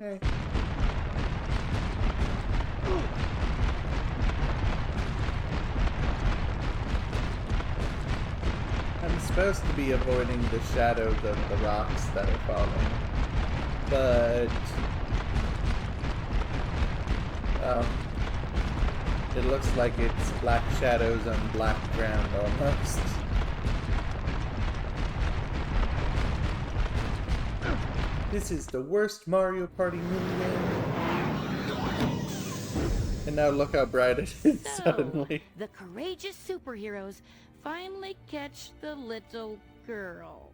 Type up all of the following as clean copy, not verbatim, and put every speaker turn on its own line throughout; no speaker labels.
Hey. I'm supposed to be avoiding the shadows of the rocks that are falling, but it looks like it's black shadows on black ground almost. This is the worst Mario Party minigame. And now look how bright it is suddenly.
The courageous superheroes finally catch the little girl.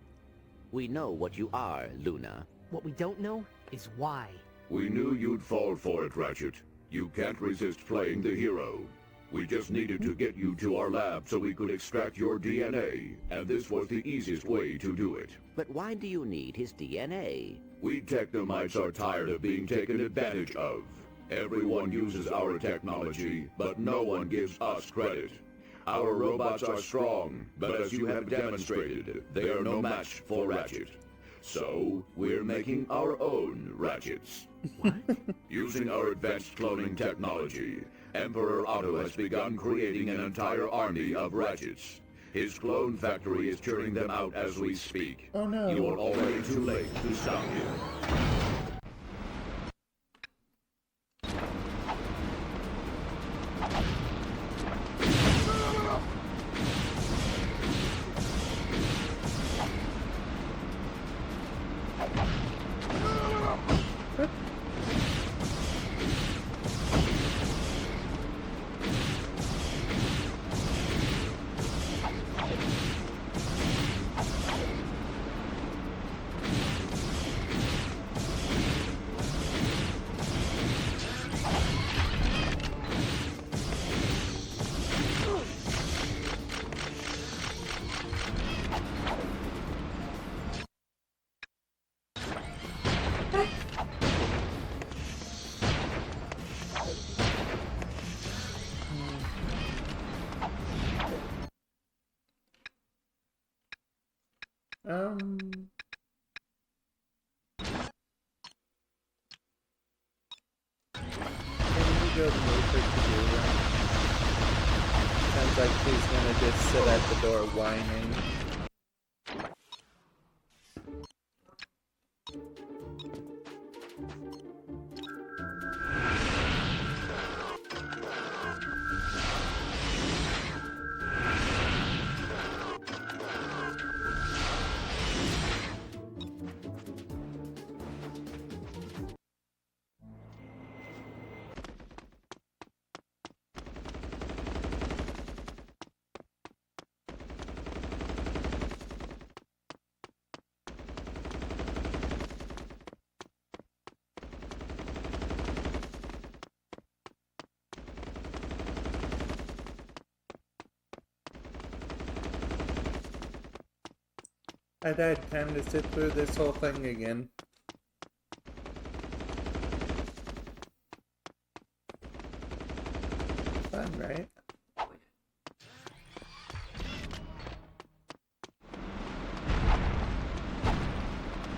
We know what you are, Luna.
What we don't know is why.
We knew you'd fall for it, Ratchet. You can't resist playing the hero. We just needed to get you to our lab so we could extract your DNA, and this was the easiest way to do it.
But why do you need his DNA?
We Technomites are tired of being taken advantage of. Everyone uses our technology, but no one gives us credit. Our robots are strong, but as you have demonstrated, they are no match for Ratchet. So, we're making our own Ratchets.
What?
Using our advanced cloning technology, Emperor Otto has begun creating an entire army of Ratchets. His clone factory is churning them out as we speak.
Oh no.
You are already too late to stop him.
Can we go move her to do that? Sounds like she's gonna just sit at the door whining. I'd had time to sit through this whole thing again. Fun, right?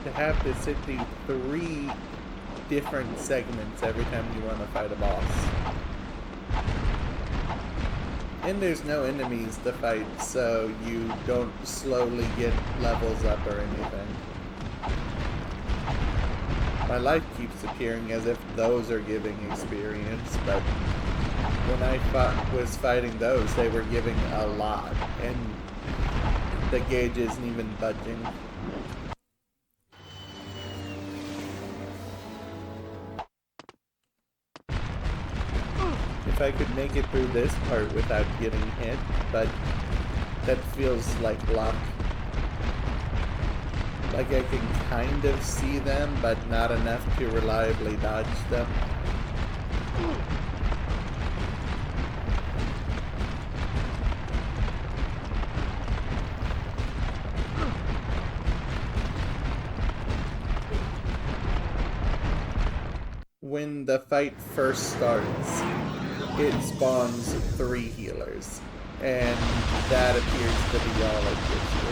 To have to sit through 3 different segments every time you want to fight a boss. And there's no enemies to fight, so you don't slowly get levels up or anything. My life keeps appearing as if those are giving experience, but when I was fighting those, they were giving a lot, and the gauge isn't even budging. If I could make it through this part without getting hit, but that feels like luck. Like I can kind of see them, but not enough to reliably dodge them. When the fight first starts, it spawns 3 healers, and that appears to be all it gives you.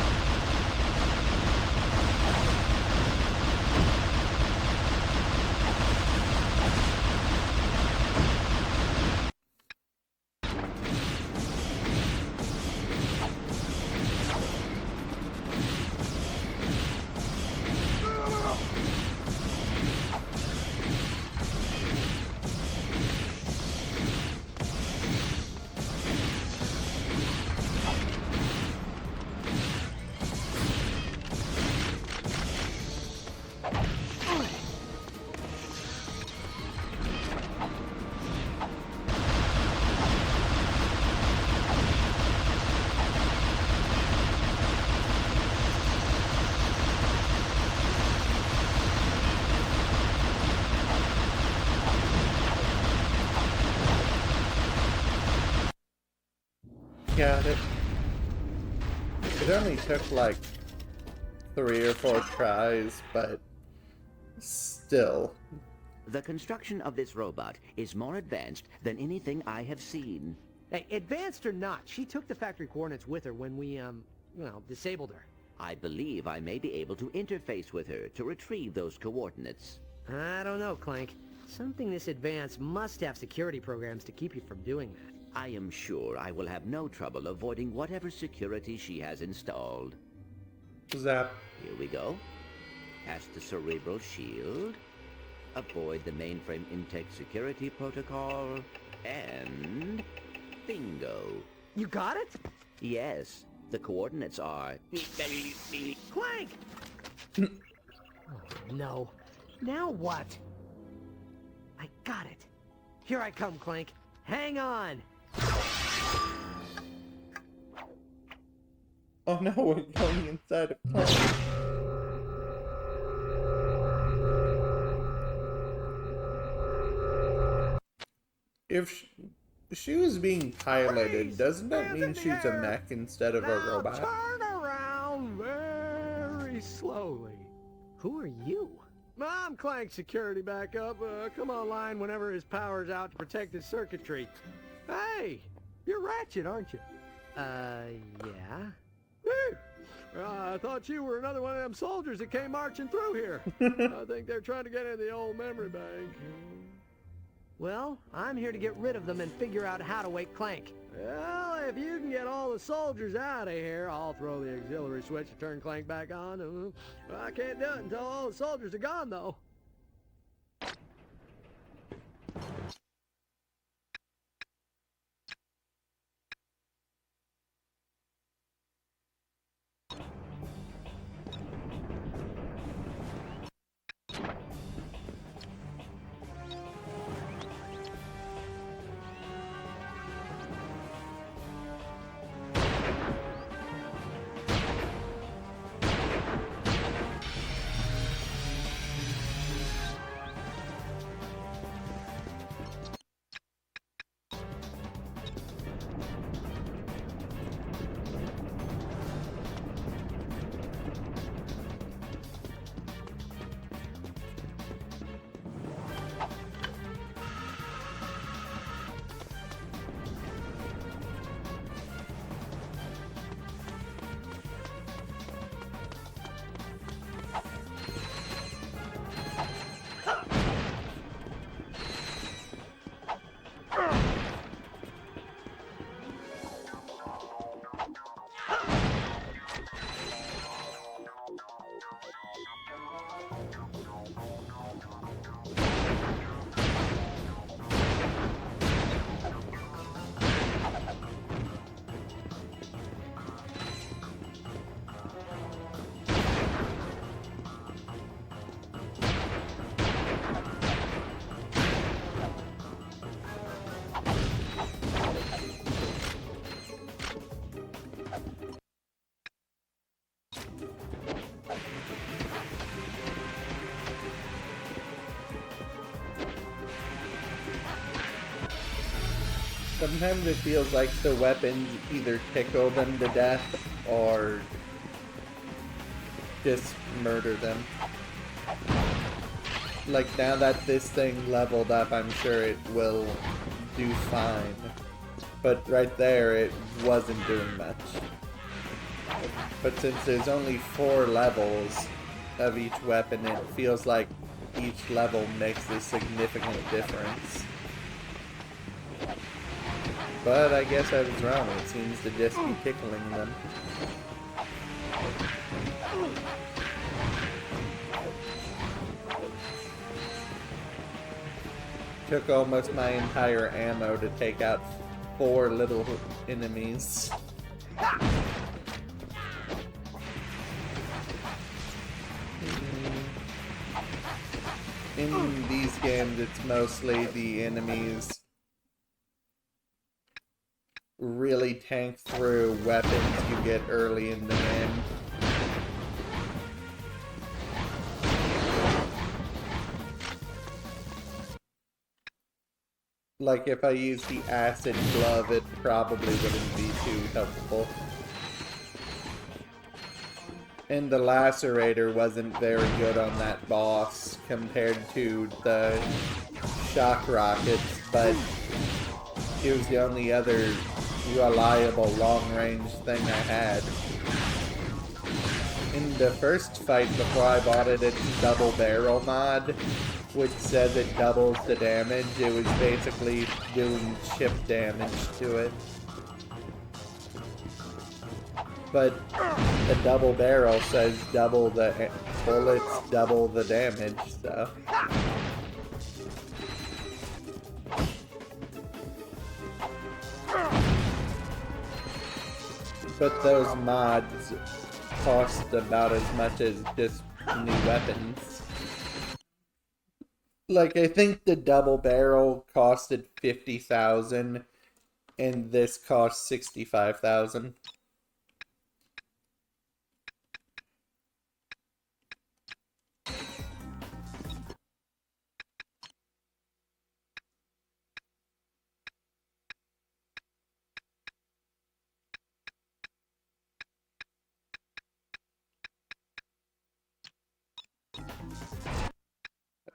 Got it. It only took like 3 or 4 tries, but still.
The construction of this robot is more advanced than anything I have seen.
Hey, advanced or not, she took the factory coordinates with her when we, disabled her.
I believe I may be able to interface with her to retrieve those coordinates.
I don't know, Clank. Something this advanced must have security programs to keep you from doing that.
I am sure I will have no trouble avoiding whatever security she has installed.
Zap.
Here we go. Past the cerebral shield. Avoid the mainframe intake security protocol. And... bingo.
You got it?
Yes. The coordinates are...
Clank! Oh, no. Now what? I got it. Here I come, Clank. Hang on.
Oh no, we're going inside of Clank. If she was being piloted, doesn't that mean she's a mech instead of a robot?
Turn around very slowly.
Who are you?
I'm Clank security backup. Come online whenever his power's out to protect his circuitry. Hey, you're Ratchet, aren't you?
Yeah?
Hey, I thought you were another one of them soldiers that came marching through here. I think they're trying to get in the old memory bank.
Well, I'm here to get rid of them and figure out how to wake Clank.
Well, if you can get all the soldiers out of here, I'll throw the auxiliary switch to turn Clank back on. I can't do it until all the soldiers are gone, though.
Sometimes it feels like the weapons either tickle them to death or just murder them. Like now that this thing leveled up, I'm sure it will do fine. But right there, it wasn't doing much. But since there's only 4 levels of each weapon, it feels like each level makes a significant difference. But I guess I was wrong. It seems to just be tickling them. Took almost my entire ammo to take out 4 little enemies. In these games, it's mostly the enemies really tank through weapons you get early in the game. Like, if I use the acid glove, it probably wouldn't be too helpful. And the lacerator wasn't very good on that boss compared to the shock rockets, but it was the only other reliable long-range thing I had. In the first fight before I bought it, it's double barrel mod, which says it doubles the damage. It was basically doing chip damage to it. But the double barrel says double the bullets, double the damage, so. But those mods cost about as much as just new weapons. Like, I think the double barrel costed 50,000 and this cost 65,000.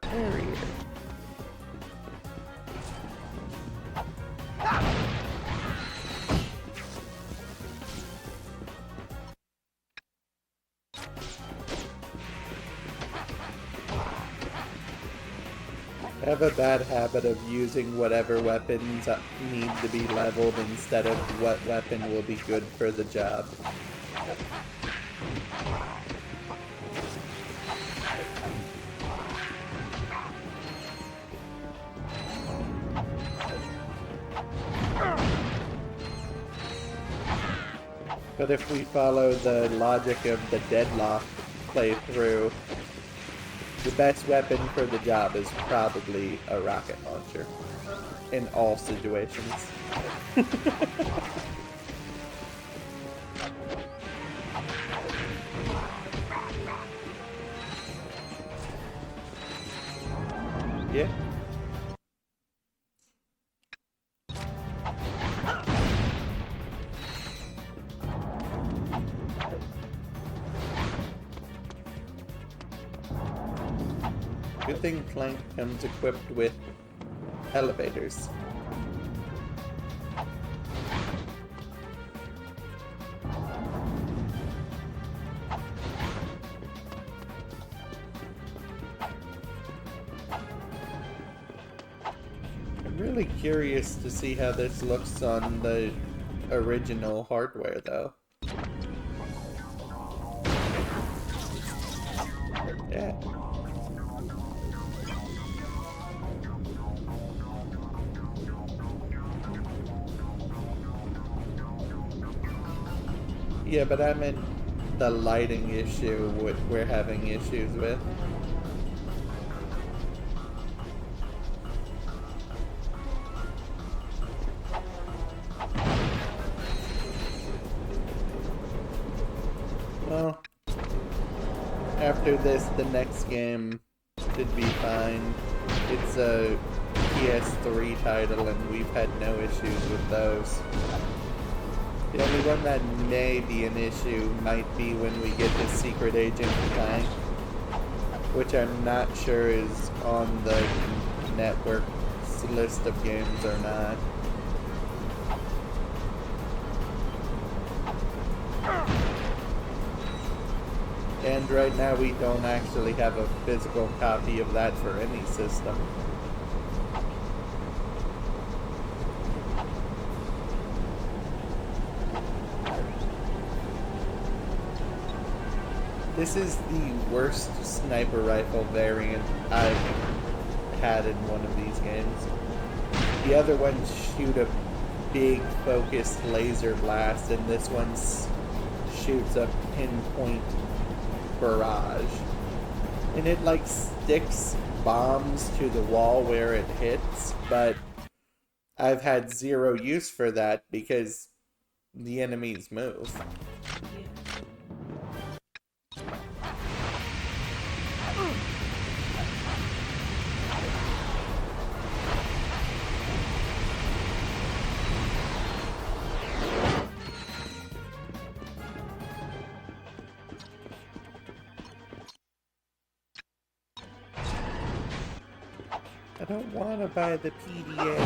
Barrier. I have a bad habit of using whatever weapons need to be leveled instead of what weapon will be good for the job. But if we follow the logic of the deadlock playthrough, the best weapon for the job is probably a rocket launcher. In all situations. Yeah. Good thing Clank comes equipped with elevators. I'm really curious to see how this looks on the original hardware, though. Yeah. Yeah, but I meant the lighting issue we're having issues with. Well, after this, the next game should be fine. It's a PS3 title, and we've had no issues with those. The only one that may be an issue might be when we get the Secret Agent Clank, which I'm not sure is on the network's list of games or not. And right now we don't actually have a physical copy of that for any system. This is the worst sniper rifle variant I've had in one of these games. The other ones shoot a big focused laser blast, and this one shoots a pinpoint barrage. And it like sticks bombs to the wall where it hits, but I've had zero use for that because the enemies move. I don't want to buy the PDA.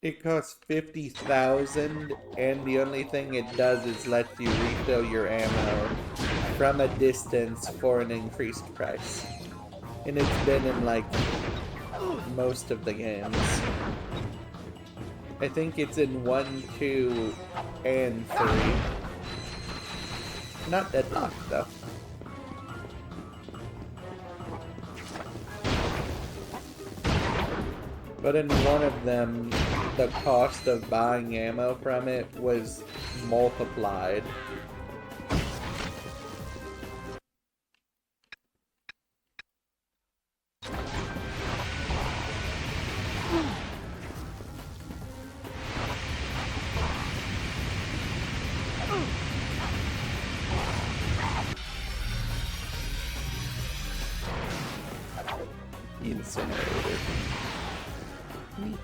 It costs 50,000, and the only thing it does is let you refill your ammo from a distance for an increased price. And it's been in, like, most of the games. I think it's in 1, 2, and 3. Not Deadlocked, though. But in one of them, the cost of buying ammo from it was multiplied. Incinerator. Neat.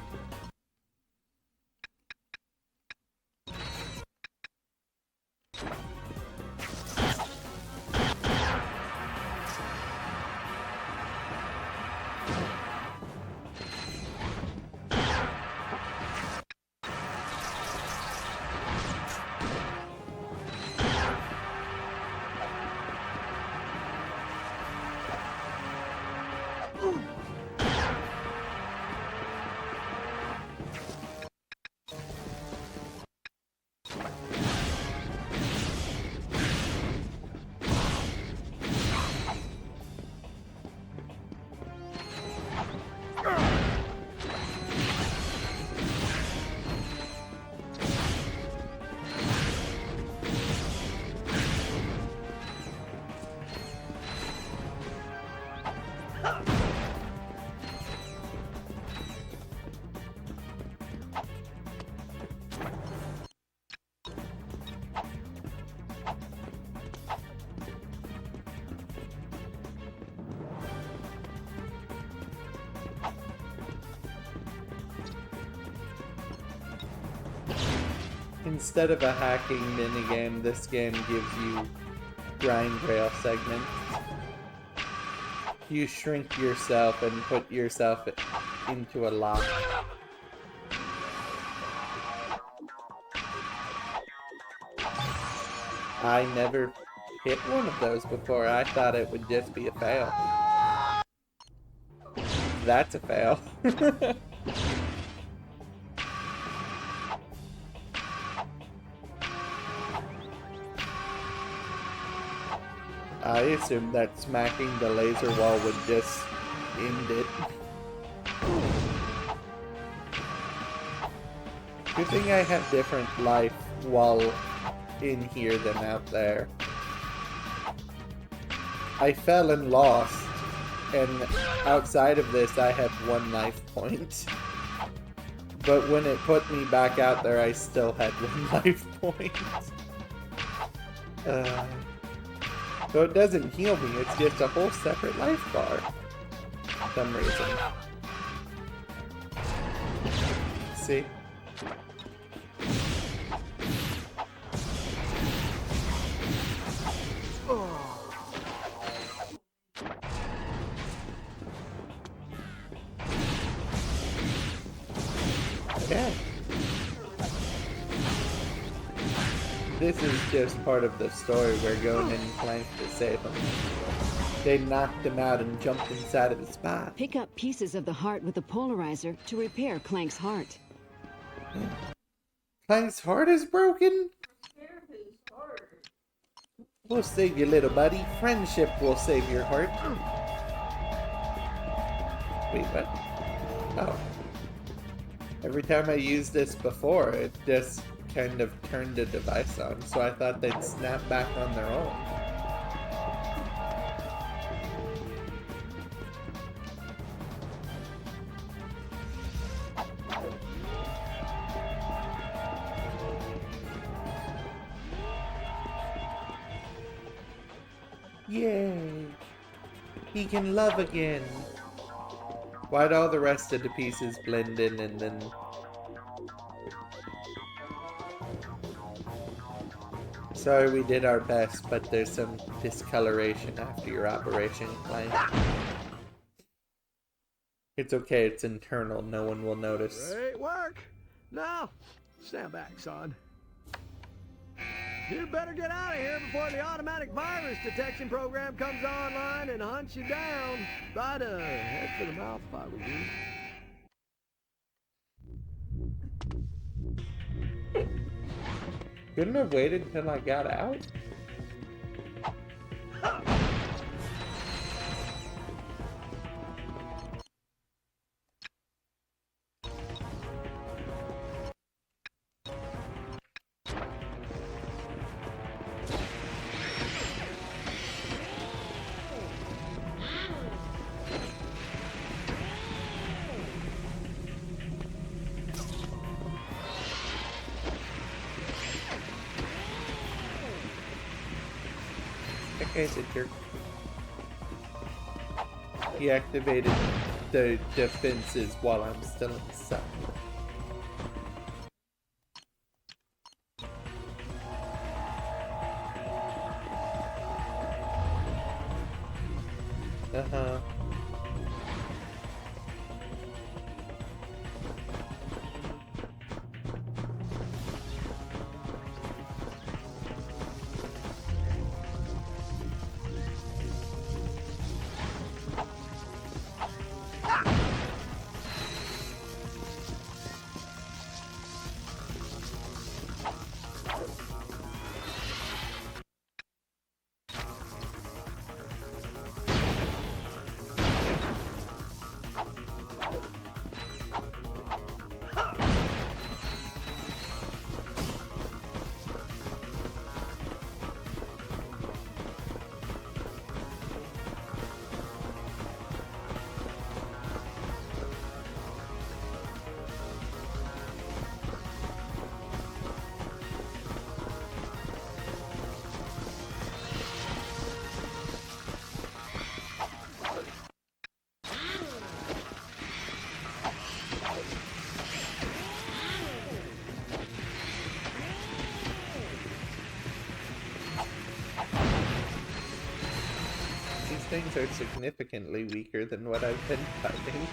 Instead of a hacking minigame, this game gives you grind rail segments. You shrink yourself and put yourself into a lock. I never hit one of those before. I thought it would just be a fail. That's a fail. I assumed that smacking the laser wall would just end it. Good thing I have different life while in here than out there. I fell and lost, and outside of this I have 1 life point. But when it put me back out there, I still had 1 life point. So it doesn't heal me, it's just a whole separate life bar. For some reason. See? Yeah. This is just part of the story. We're going in Clank to save him. They knocked him out and jumped inside of his spot.
Pick up pieces of the heart with the polarizer to repair Clank's heart.
Clank's heart is broken? We'll save you, little buddy. Friendship will save your heart. Wait, what? Oh. Every time I used this before, it just kind of turned the device on, so I thought they'd snap back on their own. Yay! He can love again! Why'd all the rest of the pieces blend in and then... Sorry, we did our best, but there's some discoloration after your operation, Clank. It's okay, it's internal. No one will notice.
Great work. Now, stand back, son. You better get out of here before the automatic virus detection program comes online and hunts you down. I'd head for the mouth if I was you.
Couldn't have waited until I got out? That guy's a jerk. He activated the defenses while I'm still inside. Uh-huh. Things are significantly weaker than what I've been fighting.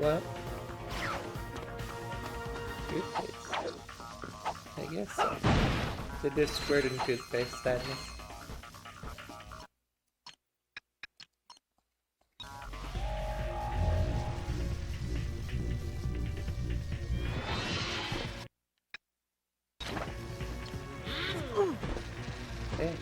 What? Toothpaste. I guess so. Did this squirt in toothpaste at me? Hey.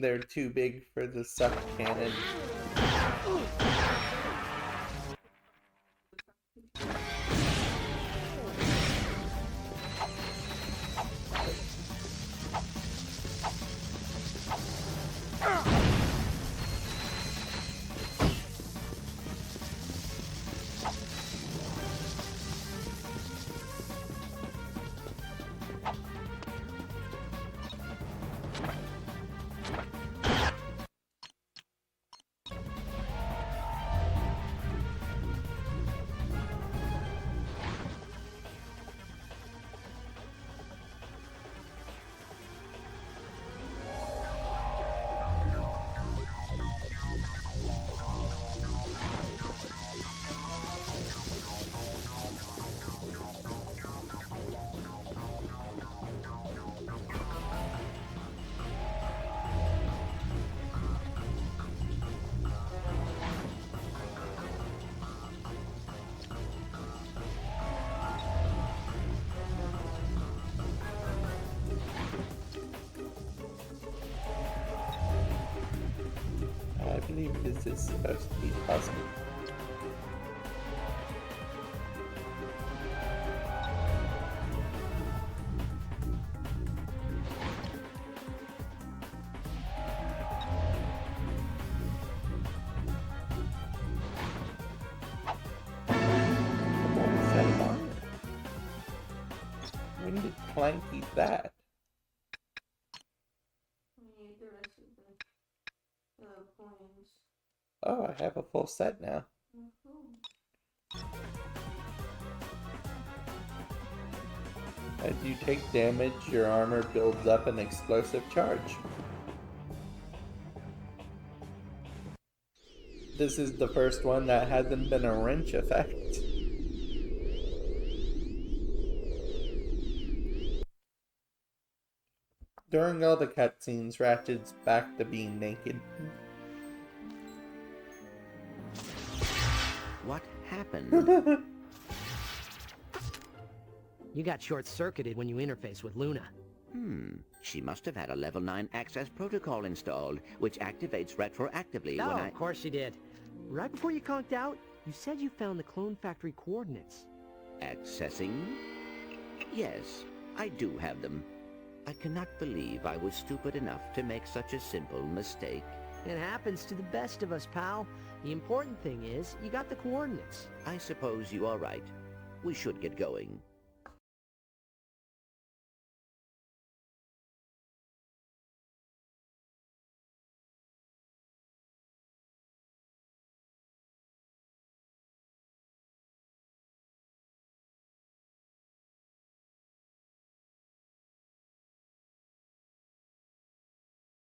thinking they're too big for the suck cannon. I believe this is supposed to be puzzle. What is that armor? When did Clank eat that?
We need the rest of the coins.
Oh, I have a full set now. As you take damage, your armor builds up an explosive charge. This is the first one that hasn't been a wrench effect. During all the cutscenes, Ratchet's back to being naked.
What happened?
You got short-circuited when you interface with Luna.
She must have had a level 9 access protocol installed, which activates retroactively
Oh,
when I...
of course she did. Right before you conked out, you said you found the clone factory coordinates.
Accessing? Yes, I do have them. I cannot believe I was stupid enough to make such a simple mistake.
It happens to the best of us, pal. The important thing is, you got the coordinates.
I suppose you are right. We should get going.